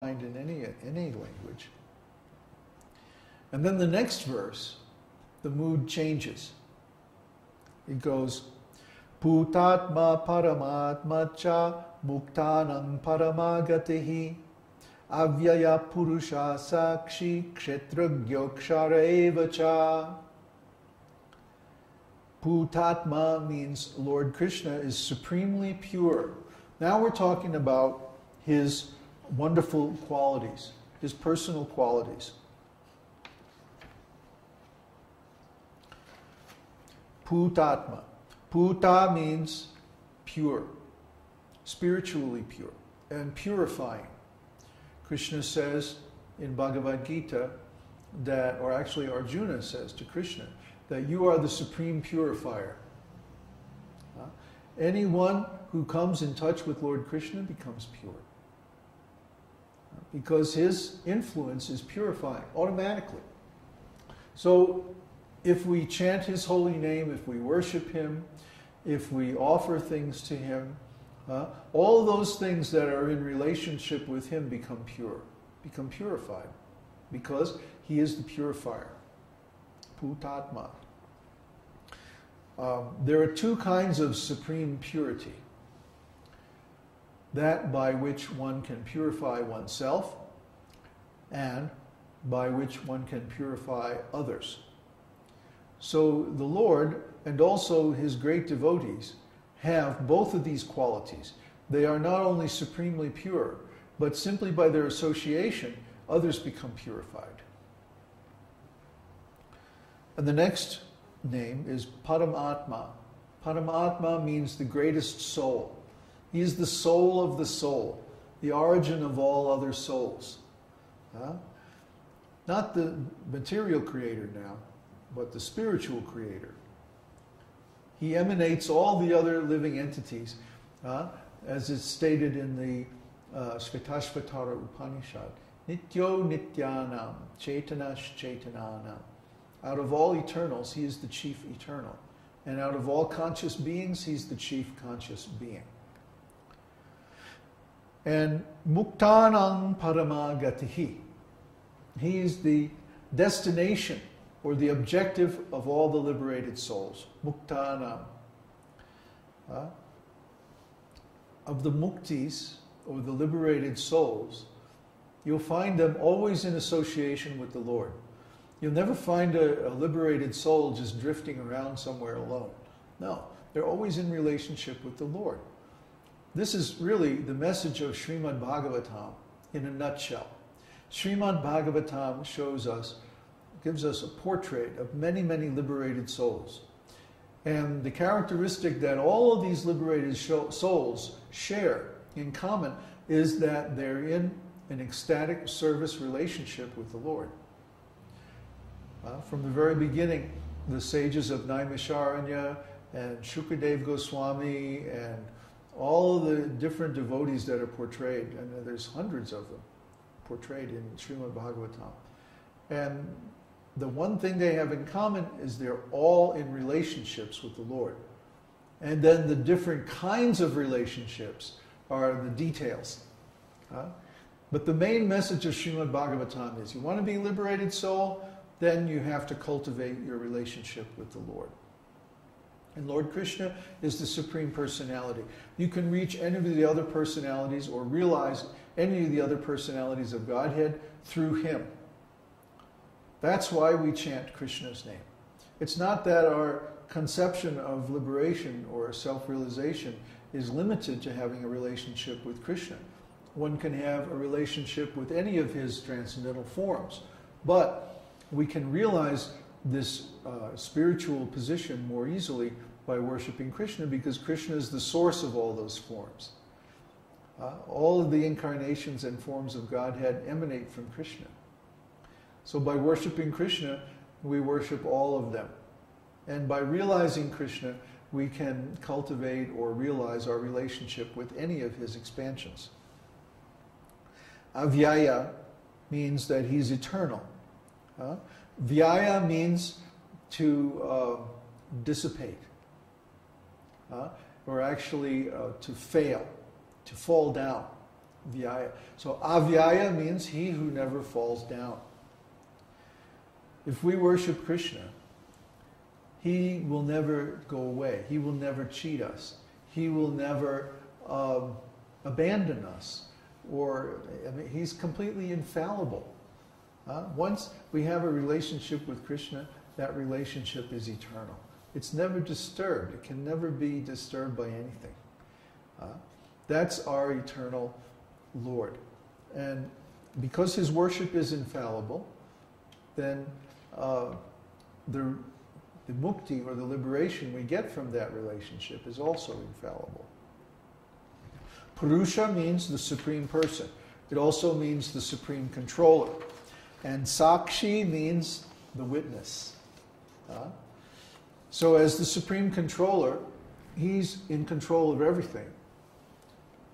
in any language. And then the next verse, the mood changes. It goes, Bhutatma paramatma cha muktanam paramagatihi avyaya purusha sakshi kshetragyo kshara eva cha. Bhutatma means Lord Krishna is supremely pure. Now we're talking about his wonderful qualities, his personal qualities. Bhutatma. Bhuta means pure, spiritually pure, and purifying. Krishna says in Bhagavad Gita that, or actually Arjuna says to Krishna, that you are the supreme purifier. Anyone who comes in touch with Lord Krishna becomes pure. Because his influence is purifying automatically. So if we chant his holy name, if we worship him, if we offer things to him, all those things that are in relationship with him become pure, become purified, because he is the purifier. Bhutatma. There are two kinds of supreme purity. That by which one can purify oneself, and by which one can purify others. So the Lord and also his great devotees have both of these qualities. They are not only supremely pure, but simply by their association, others become purified. And the next name is Paramatma. Paramatma means the greatest soul. He is the soul of the soul, the origin of all other souls. Not the material creator now, but the spiritual creator. He emanates all the other living entities, as is stated in the Shvetashvatara Upanishad. Nityo nityanam, chaitanash chaitananam. Out of all eternals, he is the chief eternal. And out of all conscious beings, he's the chief conscious being. And muktanam paramagatihi. He is the destination or the objective of all the liberated souls. Muktanam. Of the muktis, or the liberated souls, you'll find them always in association with the Lord. You'll never find a liberated soul just drifting around somewhere alone. No, they're always in relationship with the Lord. This is really the message of Srimad Bhagavatam in a nutshell. Srimad Bhagavatam gives us a portrait of many, many liberated souls. And the characteristic that all of these liberated souls share in common is that they're in an ecstatic service relationship with the Lord. From the very beginning, the sages of Naimisharanya and Shukadev Goswami and all of the different devotees that are portrayed, and there's hundreds of them portrayed in Srimad Bhagavatam. And the one thing they have in common is they're all in relationships with the Lord. And then the different kinds of relationships are the details. But the main message of Srimad Bhagavatam is you want to be a liberated soul, then you have to cultivate your relationship with the Lord. And Lord Krishna is the Supreme Personality. You can reach any of the other personalities or realize any of the other personalities of Godhead through him. That's why we chant Krishna's name. It's not that our conception of liberation or self-realization is limited to having a relationship with Krishna. One can have a relationship with any of his transcendental forms, but we can realize this spiritual position more easily by worshiping Krishna, because Krishna is the source of all those forms. All of the incarnations and forms of Godhead emanate from Krishna. So by worshiping Krishna, we worship all of them. And by realizing Krishna, we can cultivate or realize our relationship with any of his expansions. Avyaya means that he's eternal. Vyaya means to dissipate, or actually to fail, to fall down. Vyaya. So avyaya means he who never falls down. If we worship Krishna, he will never go away. He will never cheat us. He will never abandon us. He's completely infallible. Once we have a relationship with Krishna, that relationship is eternal. It's never disturbed. It can never be disturbed by anything. That's our eternal Lord. And because his worship is infallible, then the mukti, or the liberation we get from that relationship, is also infallible. Purusha means the supreme person. It also means the supreme controller. And Sakshi means the witness. So as the supreme controller, he's in control of everything.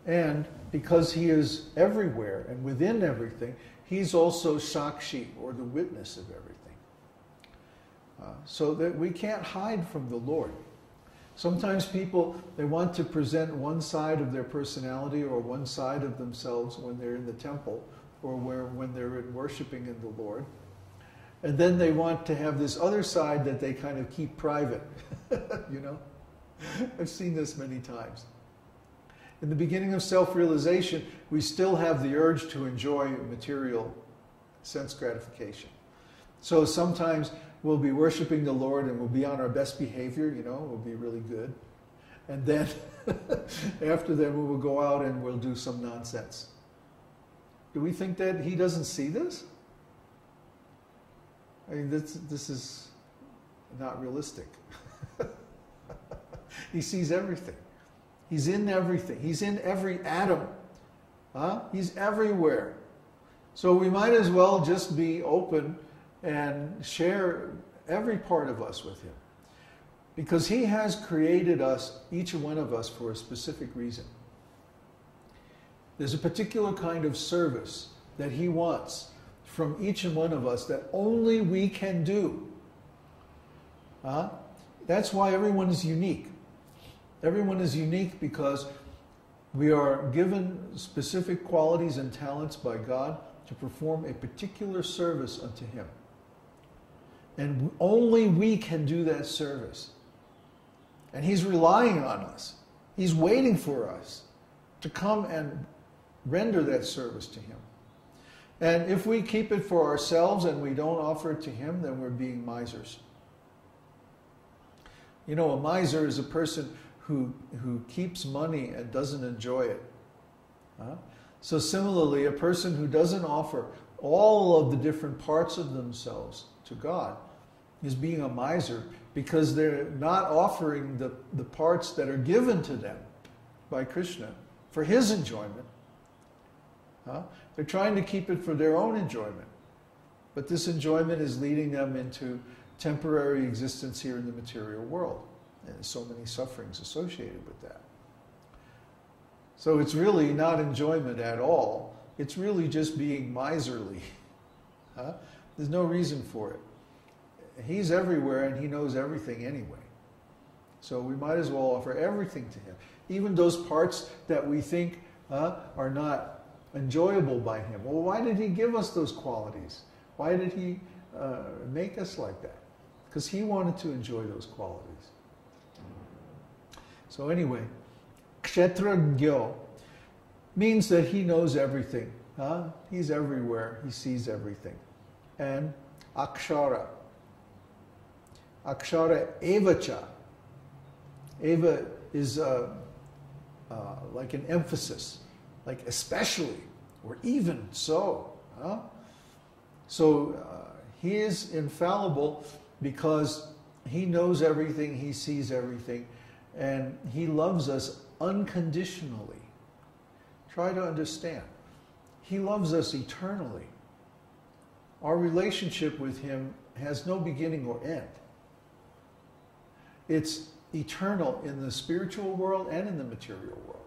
And because he is everywhere and within everything, he's also Sakshi, or the witness of everything. So that we can't hide from the Lord. Sometimes people, they want to present one side of their personality or one side of themselves when they're in the temple, or when they're worshiping in the Lord. And then they want to have this other side that they kind of keep private. You know? I've seen this many times. In the beginning of self-realization, we still have the urge to enjoy material sense gratification. So sometimes we'll be worshiping the Lord and we'll be on our best behavior, you know, we'll be really good. And then after that we will go out and we'll do some nonsense. Do we think that he doesn't see this? I mean, this is not realistic. He sees everything. He's in everything. He's in every atom. He's everywhere. So we might as well just be open and share every part of us with him. Because he has created us, each one of us, for a specific reason. There's a particular kind of service that he wants from each and one of us that only we can do. That's why everyone is unique. Everyone is unique because we are given specific qualities and talents by God to perform a particular service unto him. And only we can do that service. And he's relying on us. He's waiting for us to come and render that service to him. And if we keep it for ourselves and we don't offer it to him, then we're being misers. You know, a miser is a person who keeps money and doesn't enjoy it. So similarly, a person who doesn't offer all of the different parts of themselves to God is being a miser, because they're not offering the parts that are given to them by Krishna for his enjoyment. They're trying to keep it for their own enjoyment. But this enjoyment is leading them into temporary existence here in the material world. And there's so many sufferings associated with that. So it's really not enjoyment at all. It's really just being miserly. There's no reason for it. He's everywhere and he knows everything anyway. So we might as well offer everything to him. Even those parts that we think are not enjoyable by him. Well, why did he give us those qualities? Why did he make us like that? Because he wanted to enjoy those qualities. So anyway, kshetragyo means that he knows everything. He's everywhere. He sees everything. And akshara. Akshara evacha. Eva is like an emphasis, like especially, or even so. So he is infallible because he knows everything, he sees everything, and he loves us unconditionally. Try to understand. He loves us eternally. Our relationship with him has no beginning or end. It's eternal in the spiritual world and in the material world.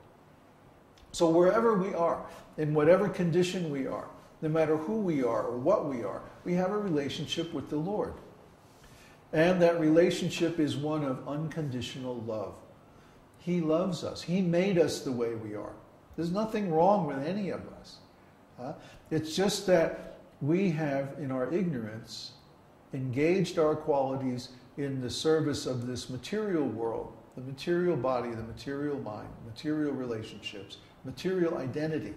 So wherever we are, in whatever condition we are, no matter who we are or what we are, we have a relationship with the Lord. And that relationship is one of unconditional love. He loves us. He made us the way we are. There's nothing wrong with any of us. It's just that we have, in our ignorance, engaged our qualities in the service of this material world, the material body, the material mind, material relationships, material identity.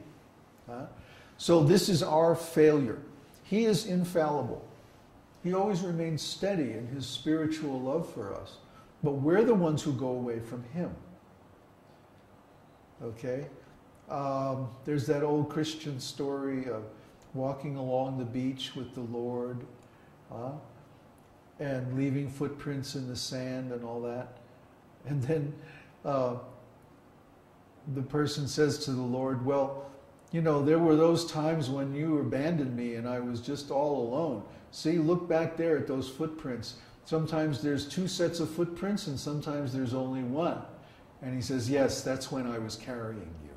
So this is our failure. He is infallible. He always remains steady in his spiritual love for us. But we're the ones who go away from him. Okay? There's that old Christian story of walking along the beach with the Lord and leaving footprints in the sand and all that. And then the person says to the Lord, well, you know, there were those times when you abandoned me and I was just all alone. See, look back there at those footprints. Sometimes there's 2 sets of footprints and sometimes there's only one. And he says, yes, that's when I was carrying you.